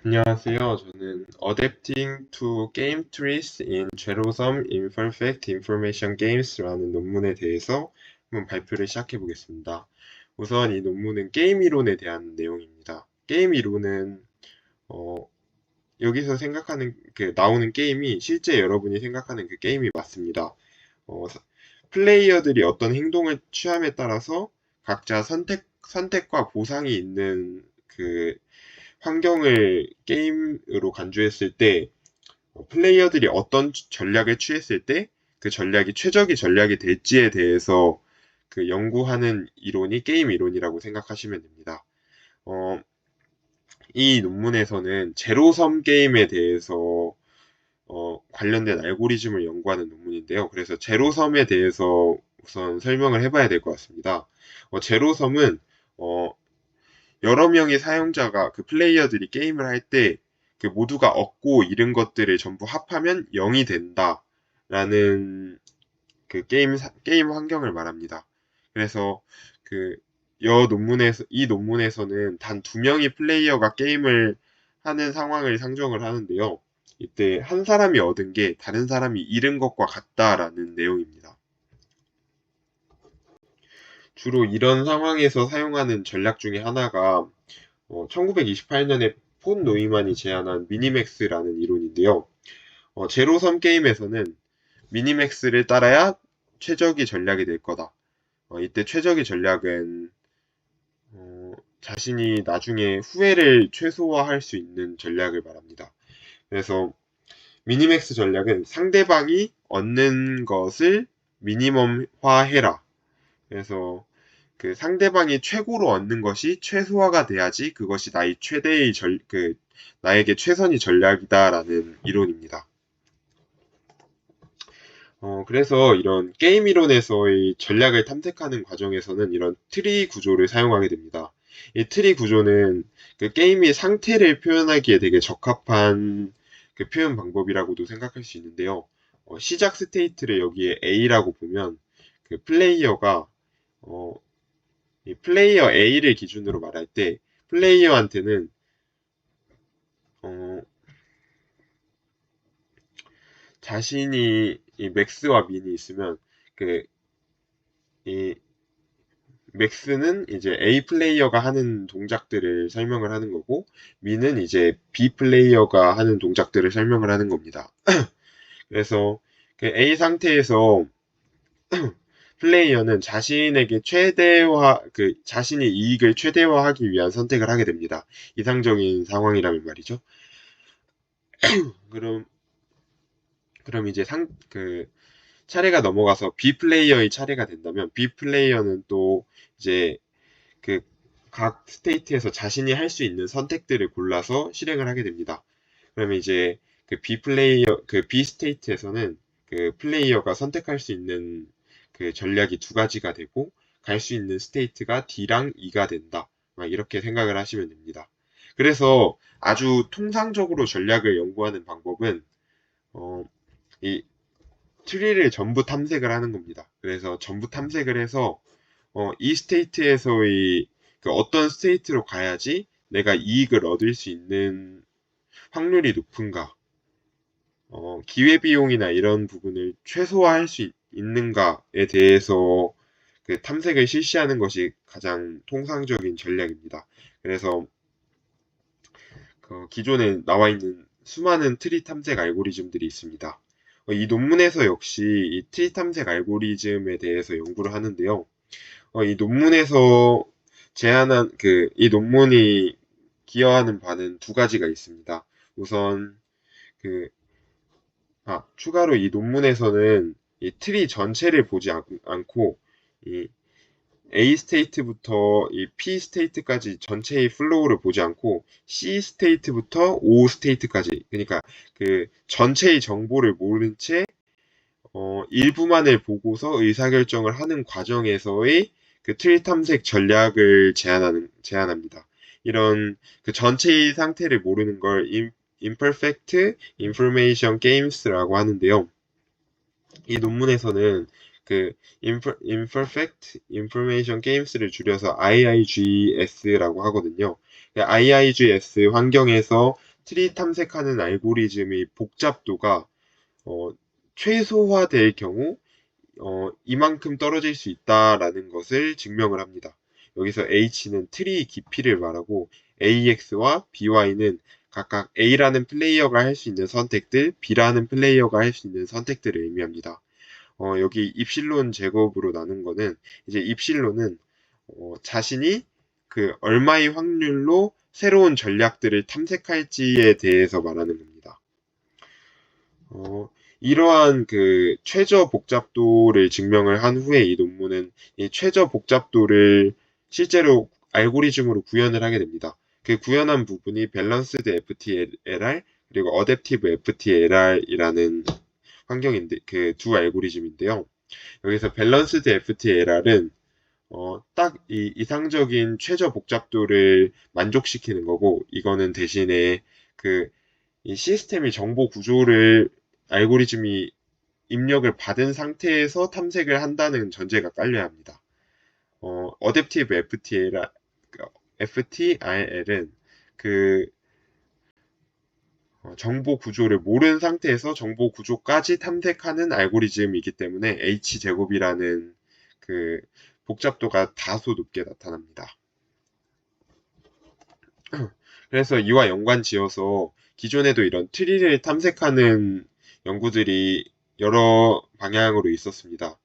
안녕하세요. 저는 Adapting to Game Trees in Zero-sum Imperfect Information Games라는 논문에 대해서 한번 발표를 시작해 보겠습니다. 우선 이 논문은 게임 이론에 대한 내용입니다. 게임 이론은 어, 여기서 생각하는 나오는 게임이 실제 여러분이 생각하는 그 게임이 맞습니다. 어, 플레이어들이 어떤 행동을 취함에 따라서 각자 선택과 보상이 있는 그 환경을 게임으로 간주했을 때 플레이어들이 어떤 전략을 취했을 때 그 전략이 최적의 전략이 될지에 대해서 연구하는 이론이 게임 이론이라고 생각하시면 됩니다. 어, 이 논문에서는 제로섬 게임에 대해서 관련된 알고리즘을 연구하는 논문인데요. 그래서 제로섬에 대해서 우선 설명을 해봐야 될 것 같습니다. 제로섬은 어, 여러 명의 사용자가 플레이어들이 게임을 할 때 모두가 얻고 잃은 것들을 전부 합하면 0이 된다라는 게임 환경을 말합니다. 그래서 그 이 논문에서는 단 두 명의 플레이어가 게임을 하는 상황을 상정을 하는데요. 이때 한 사람이 얻은 게 다른 사람이 잃은 것과 같다라는 내용입니다. 주로 이런 상황에서 사용하는 전략 중에 하나가 1928년에 폰 노이만이 제안한 미니맥스라는 이론인데요. 제로섬 게임에서는 미니맥스를 따라야 최적의 전략이 될 거다. 이때 최적의 전략은 자신이 나중에 후회를 최소화할 수 있는 전략을 말합니다. 그래서 미니맥스 전략은 상대방이 얻는 것을 미니멈화해라. 그래서 상대방이 최고로 얻는 것이 최소화가 돼야지 그것이 나에게 최선의 전략이다라는 이론입니다. 그래서 이런 게임 이론에서의 전략을 탐색하는 과정에서는 이런 트리 구조를 사용하게 됩니다. 이 트리 구조는 게임의 상태를 표현하기에 되게 적합한 표현 방법이라고도 생각할 수 있는데요. 시작 스테이트를 여기에 A라고 보면 플레이어가 이 플레이어 A를 기준으로 말할 때 플레이어한테는 어, 자신이 이 맥스와 민이 있으면 이 맥스는 이제 A 플레이어가 하는 동작들을 설명을 하는 거고 민은 이제 B 플레이어가 하는 동작들을 설명을 하는 겁니다. 그래서 A 상태에서 플레이어는 자신이 이익을 최대화하기 위한 선택을 하게 됩니다. 이상적인 상황이라면 말이죠. 그럼, 그럼 이제 차례가 넘어가서 B 플레이어의 차례가 된다면 B 플레이어는 또 이제 그 각 스테이트에서 자신이 할 수 있는 선택들을 골라서 실행을 하게 됩니다. 그러면 이제 B 스테이트에서는 플레이어가 선택할 수 있는 전략이 두 가지가 되고 갈 수 있는 스테이트가 D랑 E가 된다. 이렇게 생각을 하시면 됩니다. 그래서 아주 통상적으로 전략을 연구하는 방법은 이 트리를 전부 탐색을 하는 겁니다. 그래서 전부 탐색을 해서 이 스테이트에서의 어떤 스테이트로 가야지 내가 이익을 얻을 수 있는 확률이 높은가, 기회비용이나 이런 부분을 최소화할 수 있는가에 대해서 탐색을 실시하는 것이 가장 통상적인 전략입니다. 그래서 기존에 나와 있는 수많은 트리 탐색 알고리즘들이 있습니다. 이 논문에서 역시 이 트리 탐색 알고리즘에 대해서 연구를 하는데요. 이 논문에서 이 논문이 기여하는 바는 두 가지가 있습니다. 우선, 추가로 이 논문에서는 이 트리 전체를 보지 않고, 이 A 스테이트부터 이 P 스테이트까지 전체의 플로우를 보지 않고, C 스테이트부터 O 스테이트까지, 그러니까 전체의 정보를 모른 채 일부만을 보고서 의사결정을 하는 과정에서의 트리 탐색 전략을 제안합니다. 이런 전체의 상태를 모르는 걸 Imperfect Information Games라고 하는데요. 이 논문에서는 Imperfect Information Games를 줄여서 IIGS라고 하거든요. IIGS 환경에서 트리 탐색하는 알고리즘의 복잡도가 최소화될 경우 이만큼 떨어질 수 있다라는 것을 증명을 합니다. 여기서 H는 트리 깊이를 말하고 AX와 BY는 각각 A라는 플레이어가 할 수 있는 선택들, B라는 플레이어가 할 수 있는 선택들을 의미합니다. 여기 입실론 제곱으로 나눈 거는 이제 입실론은 자신이 그 얼마의 확률로 새로운 전략들을 탐색할지에 대해서 말하는 겁니다. 이러한 그 최저 복잡도를 증명을 한 후에 이 논문은 이 최저 복잡도를 실제로 알고리즘으로 구현을 하게 됩니다. 그 구현한 부분이 밸런스드 FTLR 그리고 어댑티브 FTLR이라는 환경인데 그 두 알고리즘인데요. 여기서 밸런스드 FTLR은 딱 이 이상적인 최저 복잡도를 만족시키는 거고 이거는 대신에 그 이 시스템의 정보 구조를 알고리즘이 입력을 받은 상태에서 탐색을 한다는 전제가 깔려야 합니다. 어댑티브 FTRL은 그 정보 구조를 모르는 상태에서 정보 구조까지 탐색하는 알고리즘이기 때문에 H제곱이라는 그 복잡도가 다소 높게 나타납니다. 그래서 이와 연관 지어서 기존에도 이런 트리를 탐색하는 연구들이 여러 방향으로 있었습니다.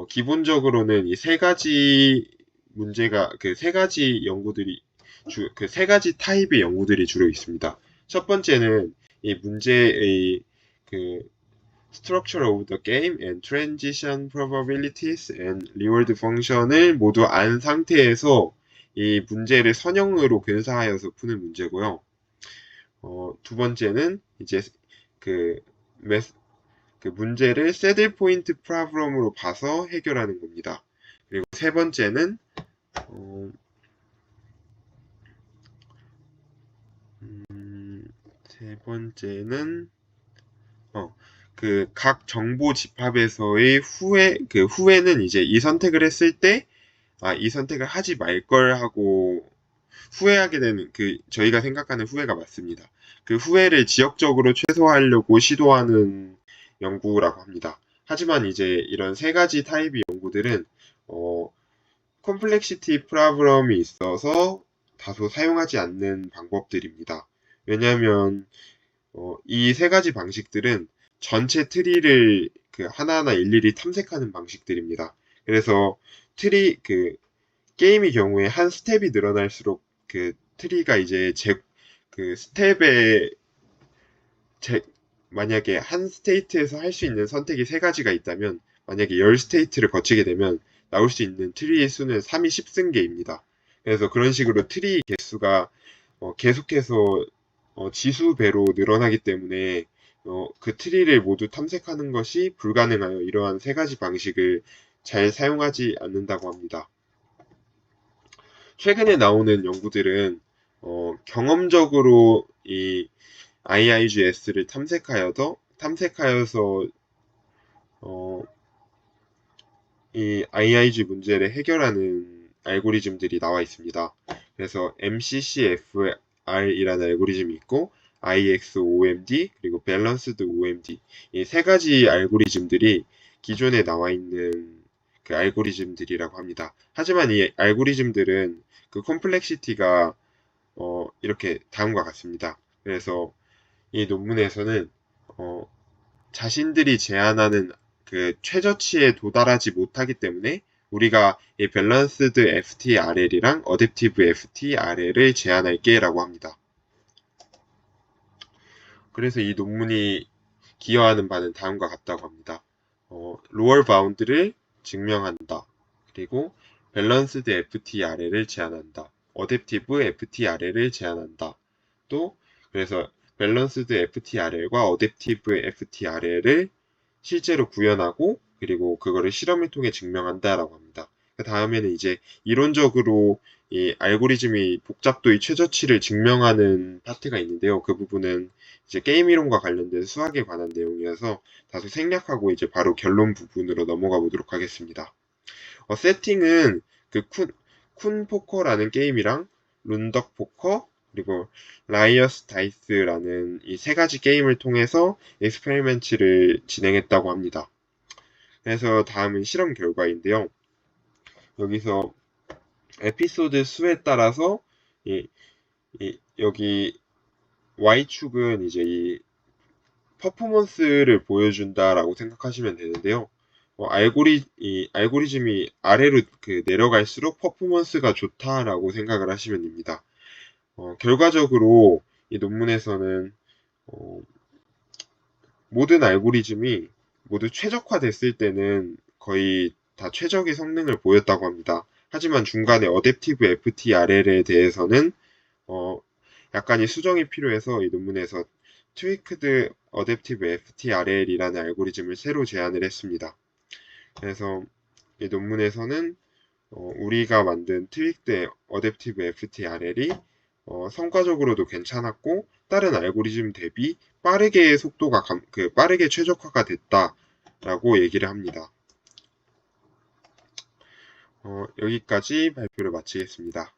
기본적으로는 이 세 가지 문제가 그 세 가지 연구들이 그 세 가지 타입의 연구들이 주로 있습니다. 첫 번째는 이 문제의 그 structure of the game and transition probabilities and reward function을 모두 안 상태에서 이 문제를 선형으로 근사하여서 푸는 문제고요. 두 번째는 이제 그, 그 문제를 새들 포인트 프로블럼으로 봐서 해결하는 겁니다. 그리고 세 번째는 그 각 정보 집합에서의 후회는 이제 이 선택을 했을 때 이 선택을 하지 말 걸 하고 후회하게 되는 그 저희가 생각하는 후회가 맞습니다. 그 후회를 지역적으로 최소화하려고 시도하는 연구라고 합니다. 하지만 이제 이런 세 가지 타입의 연구들은 컴플렉시티 프로블럼이 있어서 다소 사용하지 않는 방법들입니다. 왜냐하면 이 세 가지 방식들은 전체 트리를 그 하나하나 일일이 탐색하는 방식들입니다. 그래서 그 게임의 경우에 한 스텝이 늘어날수록 그 트리가 이제 그 스텝에 만약에 한 스테이트에서 할 수 있는 선택이 세 가지가 있다면 만약에 10스테이트를 거치게 되면 나올 수 있는 트리의 수는 3이 10승계입니다. 그래서 그런 식으로 트리 개수가 계속해서 지수배로 늘어나기 때문에 그 트리를 모두 탐색하는 것이 불가능하여 이러한 세 가지 방식을 잘 사용하지 않는다고 합니다. 최근에 나오는 연구들은 경험적으로 이 IIGS를 탐색하여서 이 IIG 문제를 해결하는 알고리즘들이 나와 있습니다. 그래서 MCCFR이라는 알고리즘이 있고 IXOMD 그리고 밸런스드 OMD 이 세 가지 알고리즘들이 기존에 나와 있는 그 알고리즘들이라고 합니다. 하지만 이 알고리즘들은 그 컴플렉시티가 이렇게 다음과 같습니다. 그래서 이 논문에서는 자신들이 제안하는 그 최저치에 도달하지 못하기 때문에 우리가 이 밸런스드 FTRL이랑 어댑티브 FTRL을 제안할게 라고 합니다. 그래서 이 논문이 기여하는 바는 다음과 같다고 합니다. 로얼 바운드를 증명한다. 그리고 밸런스드 FTRL을 제안한다. 어댑티브 FTRL을 제안한다. 또 그래서 밸런스드 FTRL과 어댑티브 FTRL을 실제로 구현하고 그리고 그거를 실험을 통해 증명한다라고 합니다. 그 다음에는 이제 이론적으로 이 알고리즘이 복잡도의 최저치를 증명하는 파트가 있는데요. 그 부분은 이제 게임 이론과 관련된 수학에 관한 내용이어서 다소 생략하고 이제 바로 결론 부분으로 넘어가 보도록 하겠습니다. 세팅은 그 쿤포커라는 게임이랑 룬덕 포커 그리고 라이어스 다이스라는 이 세 가지 게임을 통해서 익스페리먼트를 진행했다고 합니다. 그래서 다음은 실험 결과인데요. 여기서 에피소드 수에 따라서 여기 Y축은 이제 이 퍼포먼스를 보여준다라고 생각하시면 되는데요. 알고리즘이 아래로 내려갈수록 퍼포먼스가 좋다라고 생각을 하시면 됩니다. 결과적으로 이 논문에서는 모든 알고리즘이 모두 최적화됐을 때는 거의 다 최적의 성능을 보였다고 합니다. 하지만 중간에 어댑티브 FTRL에 대해서는 약간의 수정이 필요해서 이 논문에서 트위크드 어댑티브 FTRL이라는 알고리즘을 새로 제안을 했습니다. 그래서 이 논문에서는 우리가 만든 트위크드 어댑티브 FTRL이 성과적으로도 괜찮았고 다른 알고리즘 대비 빠르게 빠르게 최적화가 됐다라고 얘기를 합니다. 여기까지 발표를 마치겠습니다.